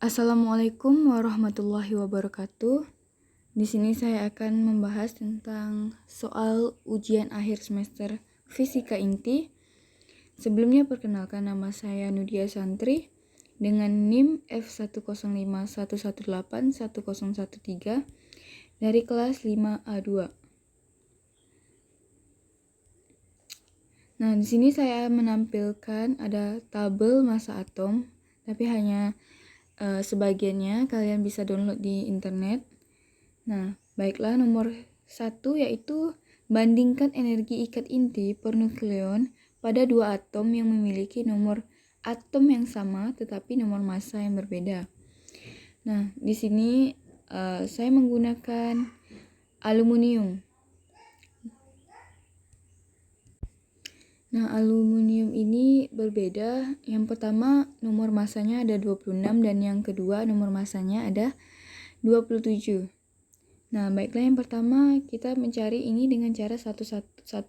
Assalamualaikum warahmatullahi wabarakatuh. Di sini saya akan membahas tentang soal ujian akhir semester Fisika Inti. Sebelumnya perkenalkan, nama saya Nudia Santri dengan NIM F10511810113 dari kelas 5A2. Nah, di sini saya menampilkan ada tabel massa atom, tapi hanya sebagiannya kalian bisa download di internet. Nah, baiklah, nomor 1 yaitu bandingkan energi ikat inti per nukleon pada dua atom yang memiliki nomor atom yang sama tetapi nomor massa yang berbeda. Nah, di sini saya menggunakan aluminium. Nah, aluminium ini berbeda. Yang pertama nomor massanya ada 26 dan yang kedua nomor massanya ada 27. Nah, baiklah, yang pertama kita mencari ini dengan cara satu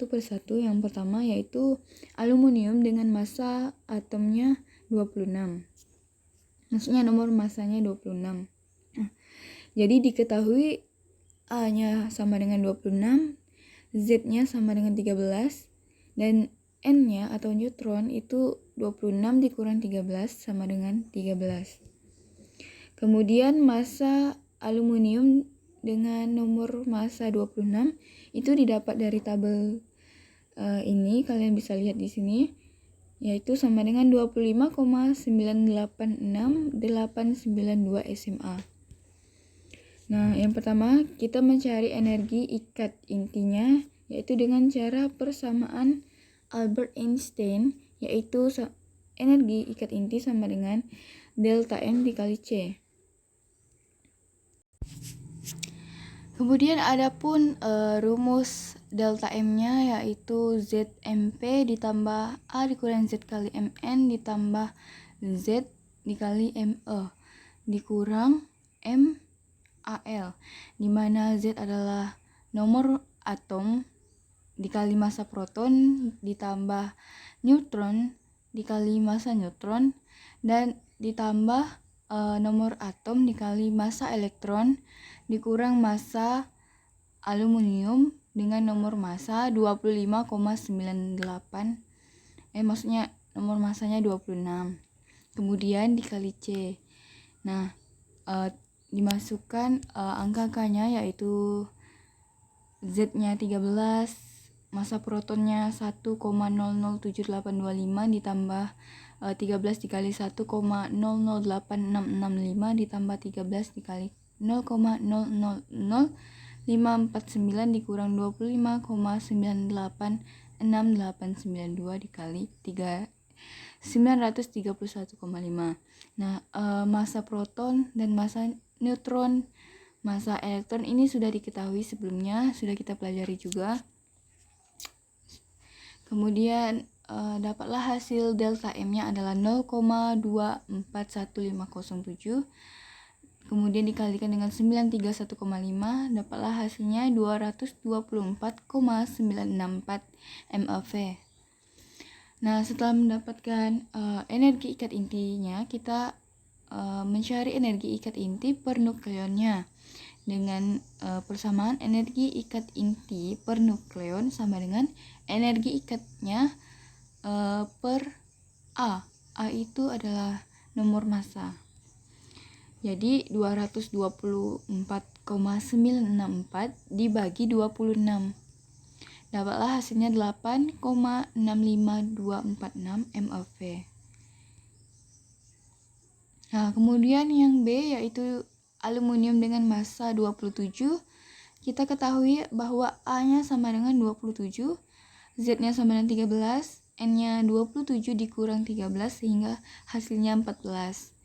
persatu. Yang pertama yaitu aluminium dengan massa atomnya 26. Maksudnya nomor massanya 26. Nah, jadi diketahui A-nya sama dengan 26, Z-nya sama dengan 13, dan N-nya atau neutron itu 26 dikurang 13 sama dengan 13. Kemudian massa aluminium dengan nomor massa 26 itu didapat dari tabel ini, kalian bisa lihat di sini, yaitu sama dengan 25,986892 SMA. Nah, yang pertama kita mencari energi ikat intinya yaitu dengan cara persamaan Albert Einstein, yaitu energi ikat inti sama dengan delta M dikali C. Kemudian adapun rumus delta M-nya yaitu ZMP ditambah A dikurang Z kali MN ditambah Z dikali ME dikurang MAL, di mana Z adalah nomor atom dikali massa proton ditambah neutron dikali massa neutron dan ditambah nomor atom dikali massa elektron dikurang massa aluminium dengan nomor massa 25,98, maksudnya nomor massanya 26. Kemudian dikali C. Nah, dimasukkan angka-angkanya yaitu Z-nya 13, massa protonnya 1,007825 ditambah 13 dikali 1,008665 ditambah 13 dikali 0,000549 dikurang 25,986892 dikali 931,5. Nah, massa proton dan massa neutron, massa elektron ini sudah diketahui sebelumnya, sudah kita pelajari juga. Kemudian dapatlah hasil delta M-nya adalah 0,241507. Kemudian dikalikan dengan 931,5, dapatlah hasilnya 224,964 MeV. Nah, setelah mendapatkan energi ikat intinya, kita mencari energi ikat inti per nukleonnya dengan persamaan energi ikat inti per nukleon sama dengan energi ikatnya per A. A itu adalah nomor massa. Jadi 224,964 dibagi 26. Dapatlah hasilnya 8,65246 MeV. Nah, kemudian yang B yaitu aluminium dengan massa 27. Kita ketahui bahwa A-nya sama dengan 27, Z-nya sama dengan 13, N-nya 27 dikurang 13 sehingga hasilnya 14.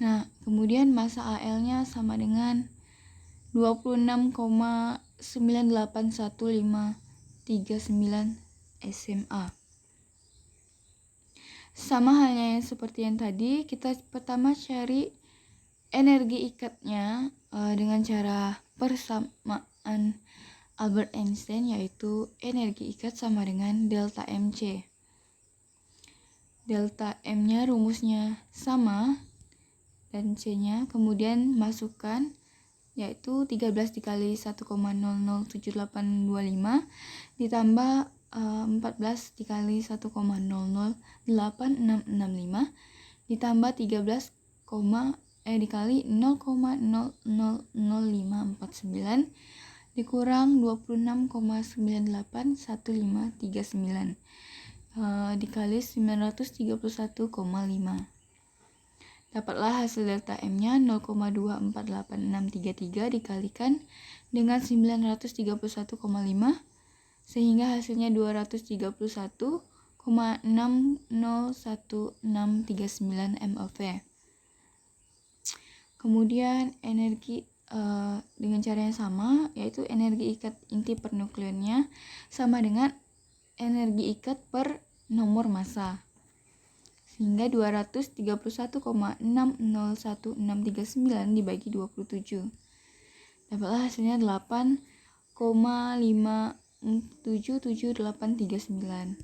Nah, kemudian massa Al-nya sama dengan 26,981539 SMA. Sama halnya yang seperti yang tadi, kita pertama cari energi ikatnya dengan cara persamaan Albert Einstein, yaitu energi ikat sama dengan delta MC. Delta M-nya rumusnya sama, dan C-nya, kemudian masukkan yaitu 13 dikali 1,007825 ditambah 14 dikali 1,008665 ditambah 13, dikali 0,000549 dikurang 26,981539 dikali 931,5. Dapatlah hasil delta M-nya 0,248633 dikalikan dengan 931,5 sehingga hasilnya 230,601639 mOV. Kemudian energi dengan cara yang sama, yaitu energi ikat inti per nukleonnya sama dengan energi ikat per nomor massa. Sehingga 231,601639 dibagi 27. Dapatlah hasilnya 8,577839.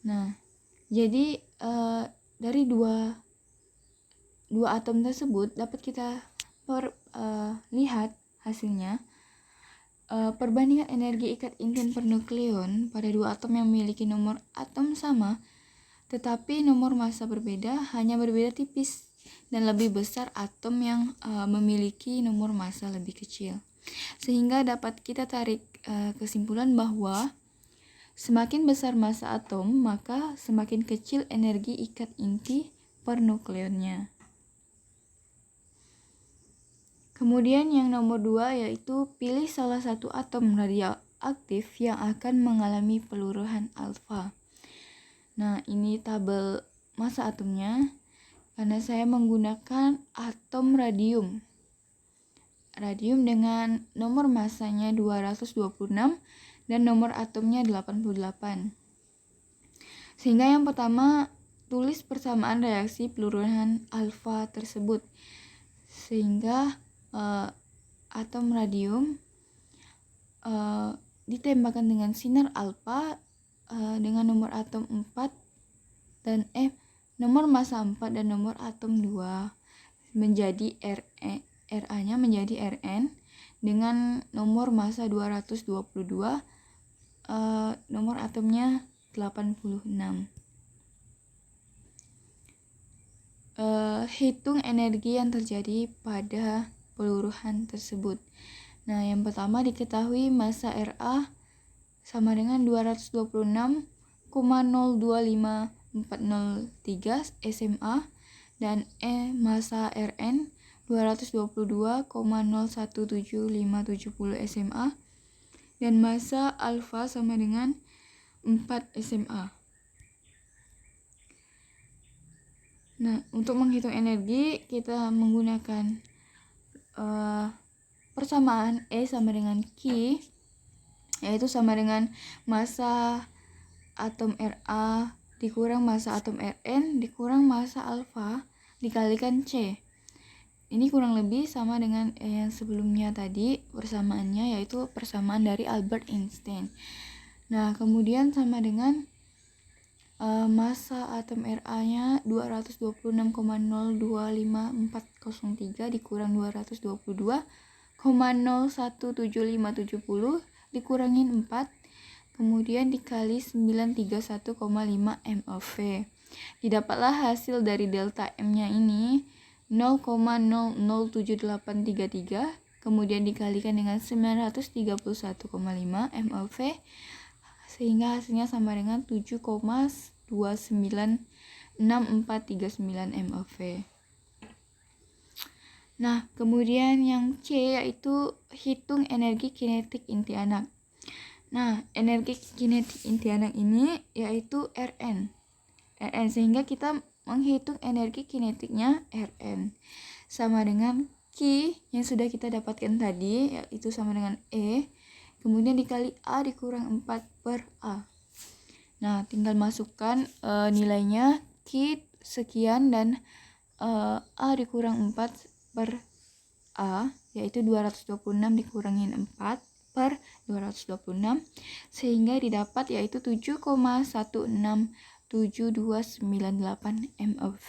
Nah, jadi dari dua atom tersebut dapat kita lihat hasilnya. Perbandingan energi ikat inti per nukleon pada dua atom yang memiliki nomor atom sama tetapi nomor massa berbeda, hanya berbeda tipis dan lebih besar atom yang memiliki nomor massa lebih kecil. Sehingga dapat kita tarik kesimpulan bahwa semakin besar massa atom, maka semakin kecil energi ikat inti per nukleonnya. Kemudian yang nomor 2 yaitu pilih salah satu atom radioaktif yang akan mengalami peluruhan alfa. Nah, ini tabel massa atomnya karena saya menggunakan atom radium. Radium dengan nomor massanya 226 dan nomor atomnya 88. Sehingga yang pertama, tulis persamaan reaksi peluruhan alfa tersebut. Sehingga atom radium ditembakkan dengan sinar alfa dengan nomor atom 4 dan nomor massa 4 dan nomor atom 2 menjadi Ra-nya menjadi Rn dengan nomor massa 222, nomor atomnya 86. Hitung energi yang terjadi pada peluruhan tersebut. Nah, yang pertama diketahui massa Ra sama dengan 226,025403 SMA dan massa Rn 222,017570 SMA dan massa alfa sama dengan 4 SMA. Nah, untuk menghitung energi kita menggunakan persamaan E sama dengan Q, yaitu sama dengan massa atom Ra dikurang massa atom Rn dikurang massa alfa dikalikan C. Ini kurang lebih sama dengan yang sebelumnya tadi persamaannya, yaitu persamaan dari Albert Einstein. Nah, kemudian sama dengan massa atom Ra-nya 226,025403 dikurang 222,017570 dikurangin 4, kemudian dikali 931,5 mOV. Didapatlah hasil dari delta M-nya ini 0,007833, kemudian dikalikan dengan 931,5 mOV, sehingga hasilnya sama dengan 7,296439 mOV. Nah, kemudian yang C yaitu hitung energi kinetik inti anak. Nah, energi kinetik inti anak ini yaitu Rn, sehingga kita menghitung energi kinetiknya Rn sama dengan Q yang sudah kita dapatkan tadi, yaitu sama dengan E, kemudian dikali A dikurang 4 per A. Nah, tinggal masukkan nilainya Q sekian dan A dikurang 4 per A, yaitu 226 dikurangin 4 per 226, sehingga didapat yaitu 7,167298 mOV.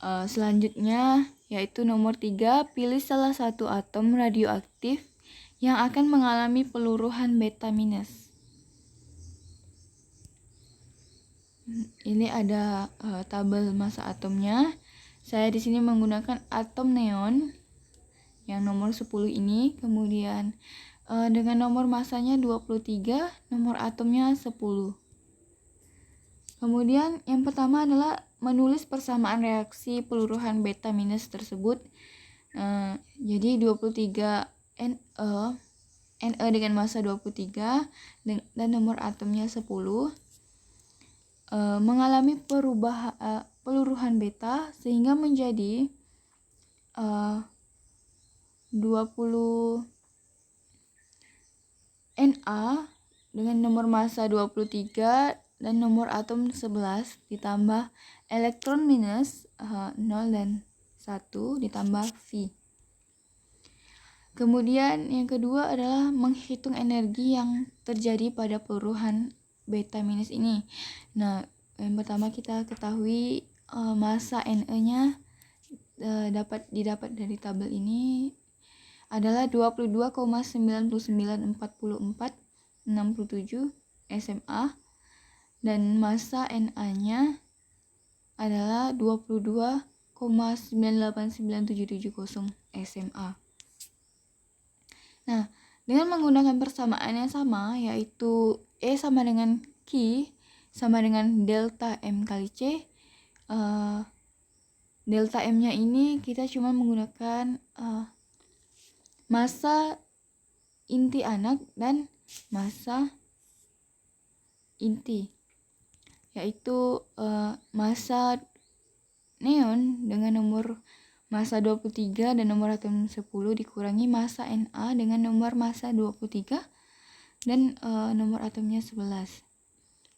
Selanjutnya yaitu nomor 3, pilih salah satu atom radioaktif yang akan mengalami peluruhan beta minus. Ini ada tabel massa atomnya. Saya di sini menggunakan atom neon yang nomor 10 ini, kemudian dengan nomor massanya 23, nomor atomnya 10. Kemudian yang pertama adalah menulis persamaan reaksi peluruhan beta minus tersebut. Jadi 23 Ne dengan massa 23 dan nomor atomnya 10 mengalami peluruhan beta sehingga menjadi 20 Na dengan nomor massa 23 dan nomor atom 11 ditambah elektron minus 0 dan 1 ditambah V. Kemudian yang kedua adalah menghitung energi yang terjadi pada peluruhan beta minus ini. Nah, yang pertama kita ketahui massa Ne-nya didapat dari tabel ini adalah 22,994467 SMA dan massa Na-nya adalah 22,989770 SMA. Nah, dengan menggunakan persamaan yang sama, yaitu E sama dengan Q sama dengan delta M kali C, delta M-nya ini kita cuma menggunakan massa inti anak dan massa inti, yaitu massa neon dengan nomor massa 23 dan nomor atom 10 dikurangi massa Na dengan nomor massa 23 dan nomor atomnya 11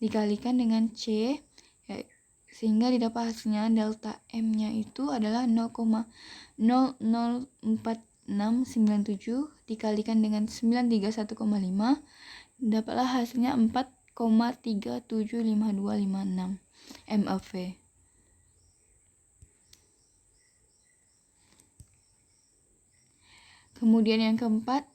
dikalikan dengan C, sehingga didapat hasilnya delta M-nya itu adalah 0,004697 dikalikan dengan 931,5, dapatlah hasilnya 4,375256 MeV. Kemudian yang keempat,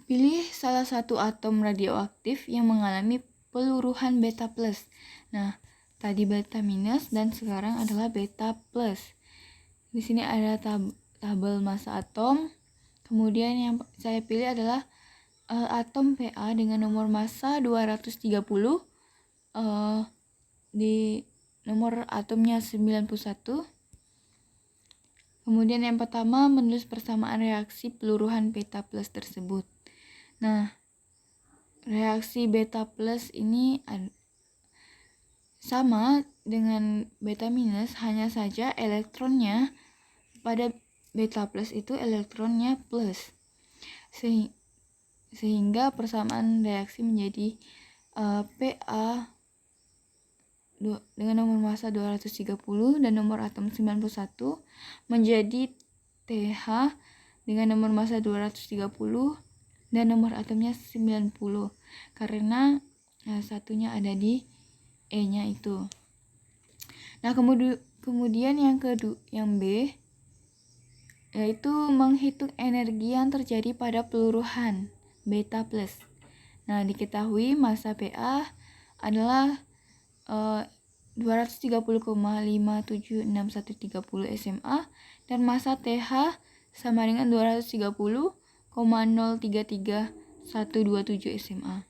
pilih salah satu atom radioaktif yang mengalami peluruhan beta plus. Nah, tadi beta minus dan sekarang adalah beta plus. Di sini ada tabel massa atom. Kemudian yang saya pilih adalah atom Pa dengan nomor massa 230, di nomor atomnya 91. Kemudian yang pertama menulis persamaan reaksi peluruhan beta plus tersebut. Nah, reaksi beta plus ini sama dengan beta minus, hanya saja elektronnya pada beta plus itu elektronnya plus. Sehingga persamaan reaksi menjadi Pa dengan nomor massa 230 dan nomor atom 91 menjadi TH dengan nomor massa 230 dan nomor atomnya 90 karena satunya ada di E-nya itu. Nah, kemudian yang B yaitu menghitung energi yang terjadi pada peluruhan beta plus. Nah, diketahui massa Pa adalah 230,576130 SMA dan massa TH sama dengan 230,033127 SMA.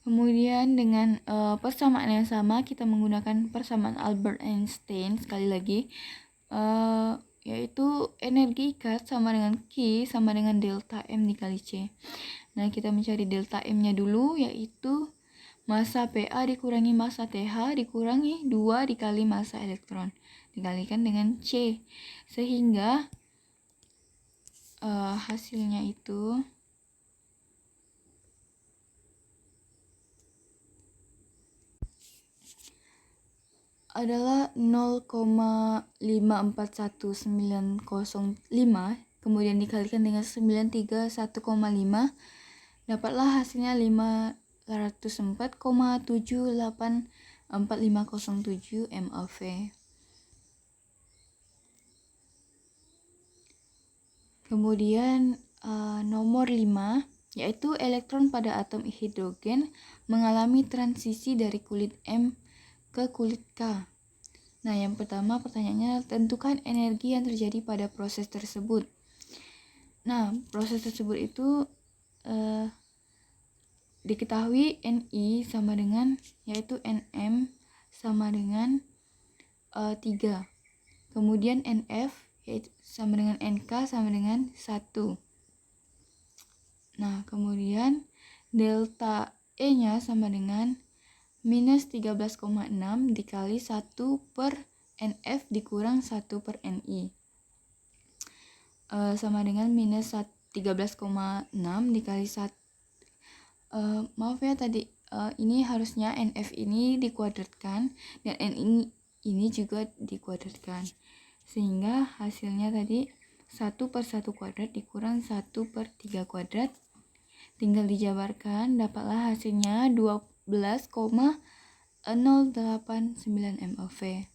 Kemudian dengan persamaan yang sama kita menggunakan persamaan Albert Einstein sekali lagi, yaitu energi ikat sama dengan Q sama dengan delta M dikali C. Nah, kita mencari delta M-nya dulu, yaitu massa Pa dikurangi massa TH dikurangi 2 dikali massa elektron dikalikan dengan C, sehingga hasilnya itu adalah 0,541905, kemudian dikalikan dengan 931,5, dapatlah hasilnya 404,784507 MeV. Kemudian nomor 5, yaitu elektron pada atom hidrogen mengalami transisi dari kulit M ke kulit K. Nah, yang pertama pertanyaannya, tentukan energi yang terjadi pada proses tersebut. Nah, proses tersebut itu diketahui Ni sama dengan, yaitu Nm sama dengan 3. Kemudian Nf yaitu sama dengan Nk sama dengan 1. Nah, kemudian delta E-nya sama dengan minus 13,6 dikali 1 per Nf dikurang 1 per Ni. Sama dengan minus 13,6 dikali 1. Maaf ya tadi, ini harusnya Nf ini dikuadratkan dan Ni ini juga dikuadratkan. Sehingga hasilnya tadi 1 per 1 kuadrat dikurang 1 per 3 kuadrat. Tinggal dijabarkan, dapatlah hasilnya 12,089 MeV.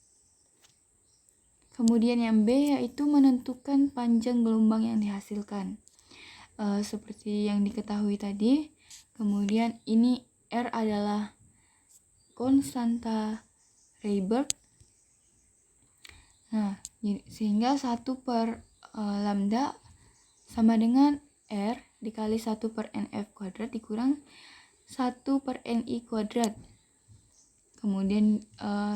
Kemudian yang B yaitu menentukan panjang gelombang yang dihasilkan. Seperti yang diketahui tadi, kemudian ini R adalah konstanta Rayberg. Nah, sehingga 1 per lambda sama dengan R dikali 1 per Nf kuadrat dikurang 1 per Ni kuadrat. Kemudian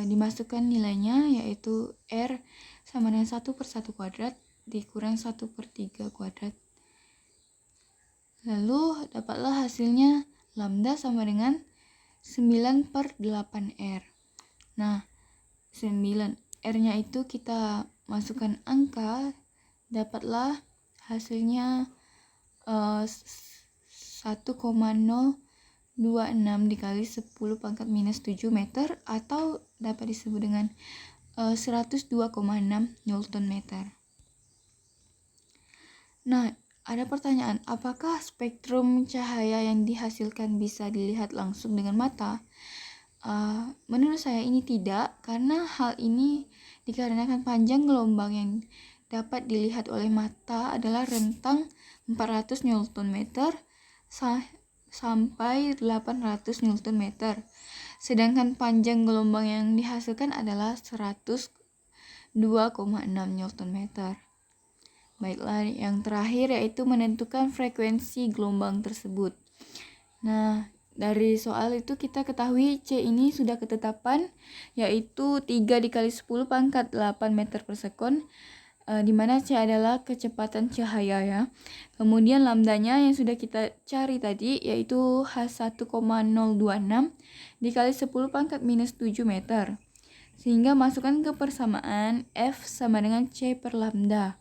dimasukkan nilainya, yaitu R sama dengan 1 per 1 kuadrat dikurang 1 per 3 kuadrat. Lalu dapatlah hasilnya lambda sama dengan 9 per 8R. Nah, 9 R-nya itu kita masukkan angka, dapatlah hasilnya 1,026 dikali 10 pangkat minus 7 meter, atau dapat disebut dengan 102,6 Newton meter. Nah, ada pertanyaan, apakah spektrum cahaya yang dihasilkan bisa dilihat langsung dengan mata? Menurut saya ini tidak, karena hal ini dikarenakan panjang gelombang yang dapat dilihat oleh mata adalah rentang 400 Nm sampai 800 Nm. Sedangkan panjang gelombang yang dihasilkan adalah 102,6 Nm. Baiklah, yang terakhir yaitu menentukan frekuensi gelombang tersebut. Nah, dari soal itu kita ketahui C ini sudah ketetapan, yaitu 3 dikali 10 pangkat 8 meter per sekon, di mana C adalah kecepatan cahaya ya. Kemudian lambdanya yang sudah kita cari tadi, yaitu H1,026 dikali 10 pangkat minus 7 meter. Sehingga masukkan ke persamaan F sama dengan C per lambda,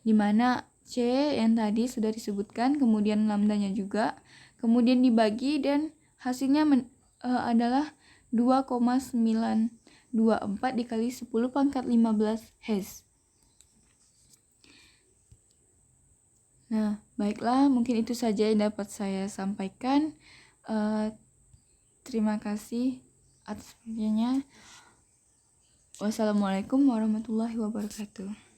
di mana C yang tadi sudah disebutkan, kemudian lambdanya juga, kemudian dibagi dan hasilnya adalah 2,924 dikali 10 pangkat 15 Hz. Nah, baiklah, mungkin itu saja yang dapat saya sampaikan. Terima kasih atas perhatiannya. Wassalamualaikum warahmatullahi wabarakatuh.